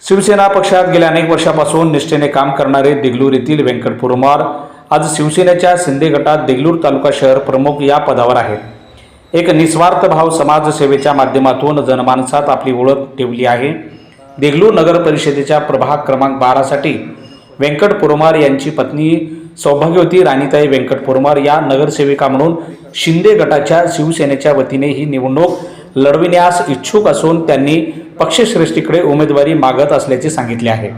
शिवसेना पक्षात गेल्या अनेक वर्षापासून निष्ठेने काम करणारे देगलूर येथील व्यंकट पुरमार आज शिवसेनेच्या शिंदे गटात देगलूर तालुका शहर प्रमुख या पदावर आहेत। एक निस्वार्थ भाव समाजसेवेच्या माध्यमातून जनमानसात आपली ओळख ठेवली आहे। देगलूर नगर परिषदेच्या प्रभाग क्रमांक 12 साठी व्यंकट पुरमार यांची पत्नी सौभाग्यवती राणीताई व्यंकट पुरमार या नगरसेविका म्हणून शिंदे गटाच्या शिवसेनेच्या वतीने ही निवडणूक लढविण्यास इच्छुक असून त्यांनी पक्षश्रेष्ठीकडे उमेदवारी मागत असल्याचे सांगितले आहे।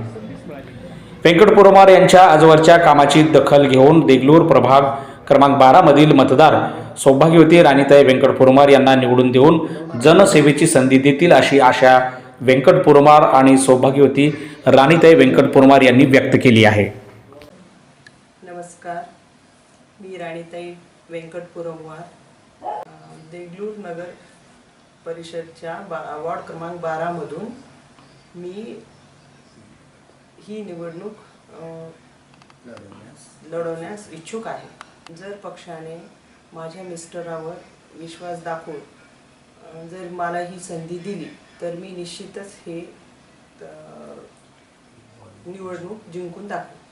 व्यंकट पुरमार यांच्या आजवरच्या कामाची दखल घेऊन देगलूर प्रभाग क्रमांक 12 मधील मतदार सौभाग्यवती राणीताई व्यंकट पुरमार यांना निवडून देऊन जनसेवेची संधी देतील अशी आशा व्यंकट पुरमार आणि सौभाग्यवती राणीताई व्यंकट पुरमार यांनी व्यक्त केली आहे। नमस्कार, मी राणीताई व्यंकट पुरमार देगलूर नगर परिषदच्या वॉर्ड क्रमांक 12 मधून मी ही निवडणूक लढवण्यास इच्छुक आहे। जर पक्षाने माझ्या मिस्टरांवर विश्वास दाखवून जर मला ही संधी दिली तर मी निश्चितच हे निवडणूक जिंकून दाखवेन।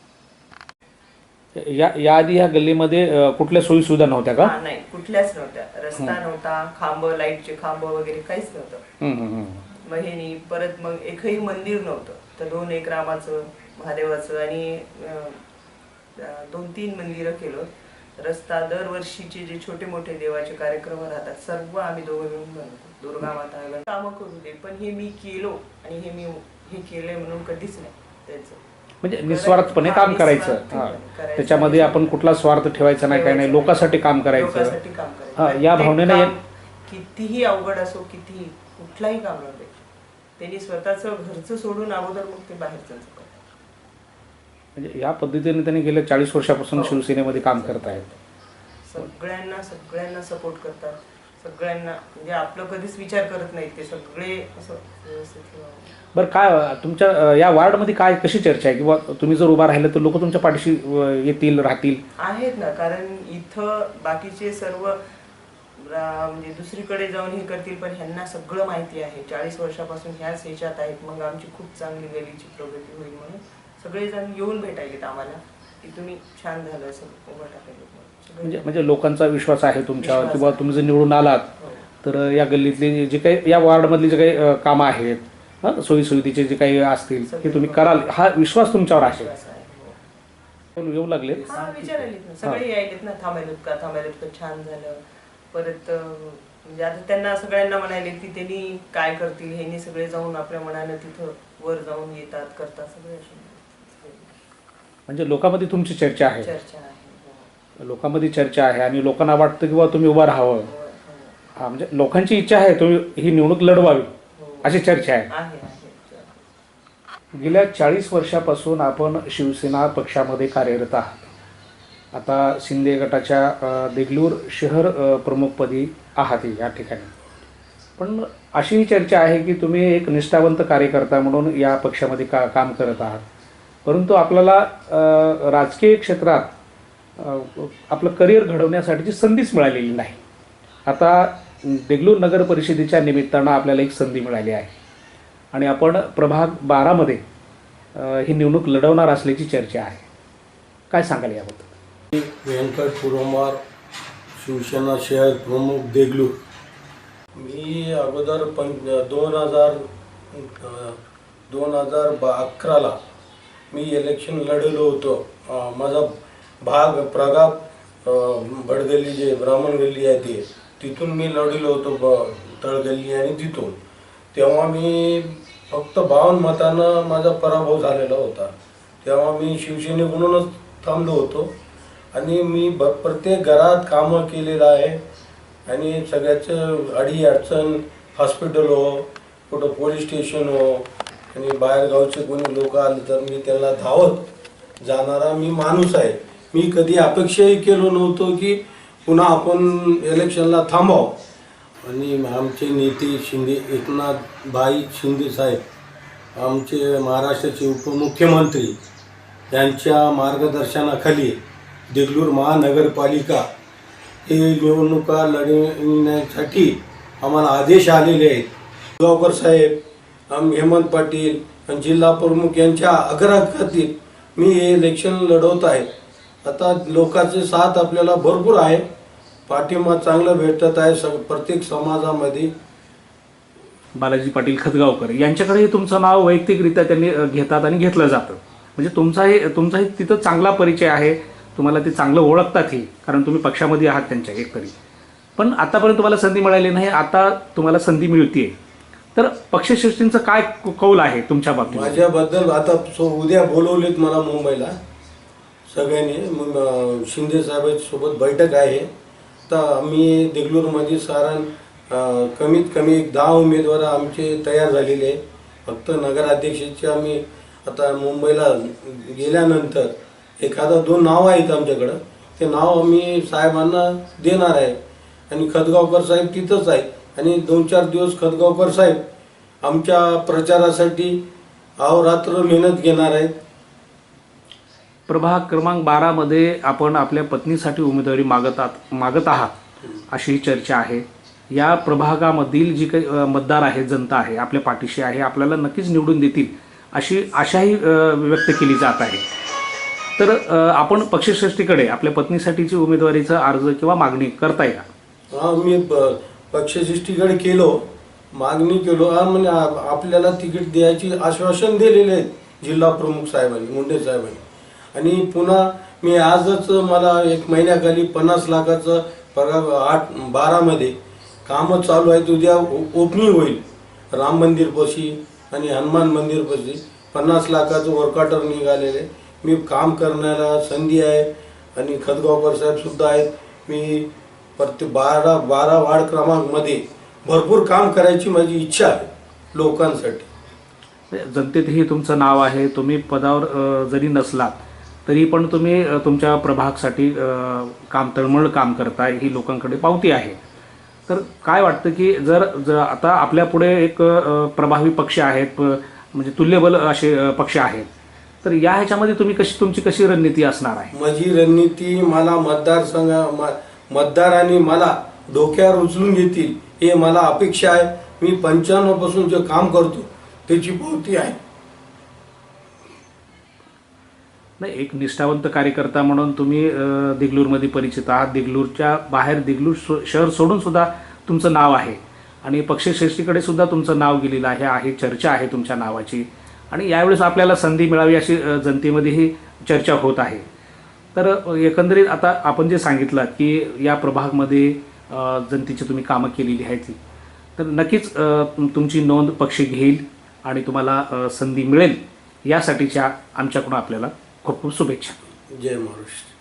याआधी या गल्लीमध्ये कुठल्या सोयी सुविधा नव्हत्या का? नाही, कुठल्याच नव्हत्या। रस्ता नव्हता, खांब, लाईटचे खांब वगैरे काहीच नव्हतं। मग हे परत मग एकही मंदिर नव्हतं, तर 2 एक रामाचं, महादेवाचं आणि 2-3 मंदिरं केलं। रस्ता दरवर्षीचे जे छोटे मोठे देवाचे कार्यक्रम राहतात सर्व आम्ही दोघं मिळून बनवतो। दुर्गा माता कामं करू दे, पण हे मी केलो आणि हे केलंय म्हणून कधीच नाही त्याचं, म्हणजे निस्वार्थपणे काम करायचं। त्याच्यामध्ये आपण कुठला स्वार्थ ठेवायचा नाही, काही नाही, लोकांसाठी काम करायचं। या भावनेने कितीही अवघड असो, कितीही कुठलाही काम नव्हते, त्यांनी स्वतःचं घरचं सोडून अगोदर मग ते बाहेरचं करतात। म्हणजे या पद्धतीने त्यांनी गेल्या 40 वर्षापासून शिवसेनेमध्ये काम करत आहेत। सगळ्यांना सपोर्ट करतात, सगळ्यांना, म्हणजे आपलं कधीच विचार करत नाहीत ते सगळे असं व्यवस्थित। बरं, काय तुमच्या या वार्डमध्ये काय कशी चर्चा आहे, किंवा तुम्ही जर उभा राहिलं तर लोक तुमच्या पाठीशी येतील, राहतील? आहेत ना, कारण इथं बाकीचे सर्व म्हणजे दुसरीकडे जाऊन हे करतील, पण ह्यांना सगळं माहिती आहे। 40 वर्षापासून ह्याच ह्याच्यात आहेत। मग आमची खूप चांगली गलीची प्रगती होईल म्हणून सगळेजण येऊन भेटायलेत आम्हाला की तुम्ही छान झालं असं उभं टाकायला। म्हणजे लोकांचा विश्वास आहे तुमच्यावर, किंवा तुम्ही जर निवडून आलात तर या गल्लीतली जे काही, या वार्डमधली जे काही कामं आहेत, सोयी सुविधेचे जे काही असतील ते तुम्ही कराल, हा विश्वास तुमच्यावर आहे। येऊ लागले, विचारायलेत सगळे, यायलेत ना, थांबायलेत का छान झालं। परत म्हणजे आता त्यांना सगळ्यांना म्हणाले की त्यांनी काय करतील, ह्यांनी सगळे जाऊन आपल्या मनानं तिथं वर जाऊन येतात, करतात सगळे। म्हणजे लोकांमध्ये तुमची चर्चा आहे, लोकांमध्ये चर्चा आहे आणि लोकांना वाटतं की तुम्ही उभा राहावं। हा, म्हणजे लोकांची इच्छा आहे तुम्ही ही निवडणूक लढवावी अशी चर्चा आहे। गेल्या 40 वर्षापासून आपण शिवसेना पक्षामध्ये कार्यरत आहात। आता शिंदे गटाच्या देगलूर शहर प्रमुखपदी आहात या ठिकाणी, पण अशीही चर्चा आहे की तुम्ही एक निष्ठावंत कार्यकर्ता म्हणून या पक्षामध्ये काम करत आहात, परंतु आपल्याला राजकीय क्षेत्रात आपलं करिअर घडवण्यासाठीची संधीच मिळालेली नाही। आता देगलूर नगर परिषदेच्या निमित्तानं आपल्याला एक संधी मिळाली आहे आणि आपण प्रभाग 12 मध्ये ही निवडणूक लढवणार असल्याची चर्चा आहे। काय सांगाल याबद्दल? व्यंकट पुरमार, शिवसेना शहर प्रमुख देगलूर। मी अगोदर 2011ला मी इलेक्शन लढलो होतो। माझा भाग प्रभाग बडगल्ली जे ब्राह्मण गल्ली आहे तिथून मी लढलो होतो, तळगल्ली आणि तिथून। तेव्हा मी फक्त 52 मतानं माझा पराभव झालेला होता। तेव्हा मी शिवसेनेकडूनच थांबलो होतो आणि मी प्रत्येक घरात कामं केलेलं आहे आणि सगळ्याचं अडीअडचण, हॉस्पिटल हो, कुठं पोलीस स्टेशन हो, आणि बाहेरगावचे कोणी लोक आले तर मी त्यांना धावत जाणारा मी माणूस आहे। मी कधी अपेक्षाही केलो नव्हतो की पुन्हा आपण इलेक्शनला थांबावं। आणि आमचे नेते शिंदे, एकनाथ भाई शिंदे साहेब, आमचे महाराष्ट्राचे उपमुख्यमंत्री, यांच्या मार्गदर्शनाखाली देगलूर महानगरपालिका हे निवडणुका लढवण्यासाठी आम्हाला आदेश आलेले आहेत। गावकर साहेब, हेमंत पाटील, आणि जिल्हा प्रमुख यांच्या आग्रहाखातीर मी हे इलेक्शन लढवत आहे. आता लोकांचे साथ आपल्याला भरपूर आहे, पाठिंबा चांगला भेटत आहे प्रत्येक समाजामध्ये. बालाजी पाटील खतगावकर यांच्याकडेही तुमचं नाव वैयक्तिकरित्या त्यांनी घेतात आणि घेतलं जातं. म्हणजे तुमचाही तिथं चांगला परिचय आहे, तुम्हाला ते चांगलं ओळखतातही, कारण तुम्ही पक्षामध्ये आहात त्यांच्या एकतरी. पण आतापर्यंत तुम्हाला संधी मिळाली नाही, आता तुम्हाला संधी मिळते. तर पक्षश्रेष्ठींचं काय कौल आहे तुमच्या बाबतीत? माझ्याबद्दल आता उद्या बोलवलेत मला मुंबईला सगळ्यांनी. मग शिंदे साहेबांसोबत बैठक आहे. तर आम्ही देगलूरमध्ये साधारण कमीत कमी 10 उमेदवार आमचे तयार झालेले आहे. फक्त नगराध्यक्षाचे आम्ही आता मुंबईला गेल्यानंतर एखादा 2 नाव आहेत आमच्याकडं, ते नाव आम्ही साहेबांना देणार आहे. आणि खतगावकर साहेब तिथंच आहेत आणि 2-4 दिवस खतगावकर साहेब आमच्या प्रचारासाठी अहोरात्र मेहनत घेणार आहेत. प्रभाग क्रमांक 12मध्ये आपण आपल्या पत्नीसाठी उमेदवारी मागत आहात अशी चर्चा आहे. या प्रभागामधील जी काही मतदार आहे, जनता आहे, आपल्या पाठीशी आहे, आपल्याला नक्कीच निवडून देतील अशी आशाही व्यक्त केली जात आहे. तर आपण पक्षश्रेष्ठीकडे आपल्या पत्नीसाठीची उमेदवारीचा अर्ज किंवा मागणी करताय का? मी पक्षश्रेष्ठीकडे मागणी केलो. म्हणजे आपल्याला तिकीट द्यायची आश्वासन दिलेले आहेत जिल्हा प्रमुख साहेबांनी, मुंडे साहेबांनी. आणि पुन्हा मी आजच मला 1 महिन्याखाली 50 लाखाचं पगार 8-12मध्ये कामं चालू आहेत. उद्या ओपनिंग होईल राम मंदिरपाशी आणि हनुमान मंदिरपाशी. 50 लाखाचं वर्क ऑर्डर निघालेले. मी काम करण्याला संधी आहे आणि खतगावकर साहेब सुद्धा आहेत. मी प्रत्येक 12 वार्ड क्रमांकमध्ये भरपूर काम करायची माझी इच्छा आहे लोकांसाठी. जनतेतही तुमचं नाव आहे, तुम्ही पदावर जरी नसलात तरी पण तुम्ही तुमच्या प्रभागासाठी तळमळ काम करताय, ही लोकांकडे पावती आहे. तर काय वाटतं की जर आता आपल्यापुढे एक प्रभावी पक्ष आहेत, म्हणजे तुल्यबल असे पक्ष आहेत, तर या ह्याच्यामध्ये तुमची कशी रणनीती असणार आहे? माझी रणनीती, मला मतदारांनी मला डोक्यावर उचलून घेतील हे मला अपेक्षा आहे. मी 95 पासून जे काम करतो त्याची पावती आहे. नाही, एक निष्ठावंत कार्यकर्ता म्हणून तुम्ही देगलूरमध्ये परिचित आहात. देगलूरच्या बाहेर देगलूर शहर सोडून सुद्धा तुमचं नाव आहे आणि पक्षश्रेष्ठीकडे सुद्धा तुमचं नाव गेलेलं आहे, चर्चा आहे तुमच्या नावाची. आणि यावेळेस आपल्याला संधी मिळावी अशी जनतेमध्येही चर्चा होत आहे. तर एकंदरीत आता आपण जे सांगितलं की या प्रभागमध्ये जनतेची तुम्ही कामं केलेली आहेत, तर नक्कीच तुमची नोंद पक्ष घेईल आणि तुम्हाला संधी मिळेल, यासाठीच्या आमच्याकडून आपल्याला खूप खूप शुभेच्छा. जय महाराष्ट्र.